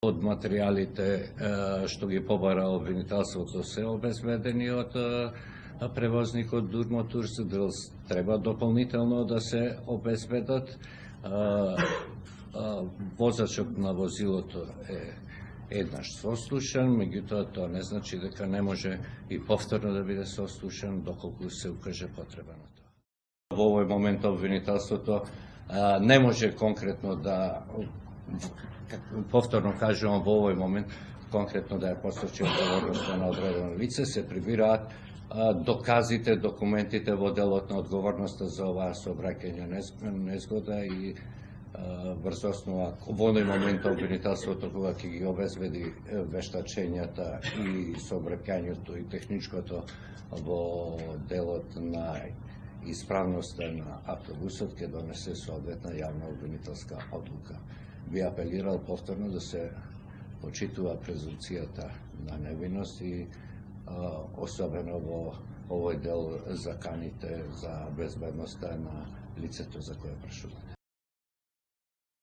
Од материјалите што ги побара обвинителството се обезбедени од превозникот Durmotours, треба дополнително да се обезбедат. Возачот на возилото е еднаш сослушан, меѓутоа тоа не значи дека не може и повторно да биде сослушан доколку се укаже потреба на тоа. Во овој момент обвинителството не може конкретно да, повторно кажувам, во овој момент конкретно да ја посочи одговорноста на одредено лице. Се прибираат доказите, документите во делот на одговорноста за оваа сообраќајна незгода и врз основа во оној момент обвинителството кога ќе ги обезбеди вештачењата и сообраќањето и техничкото во делот на исправноста на автобусот, ќе донесе соодветна јавна обвинителска одлука. Би апелирал повторно да се почитува презумцијата на невиност и особено во овој дел заканите за безбедноста на лицето за кое прашувате.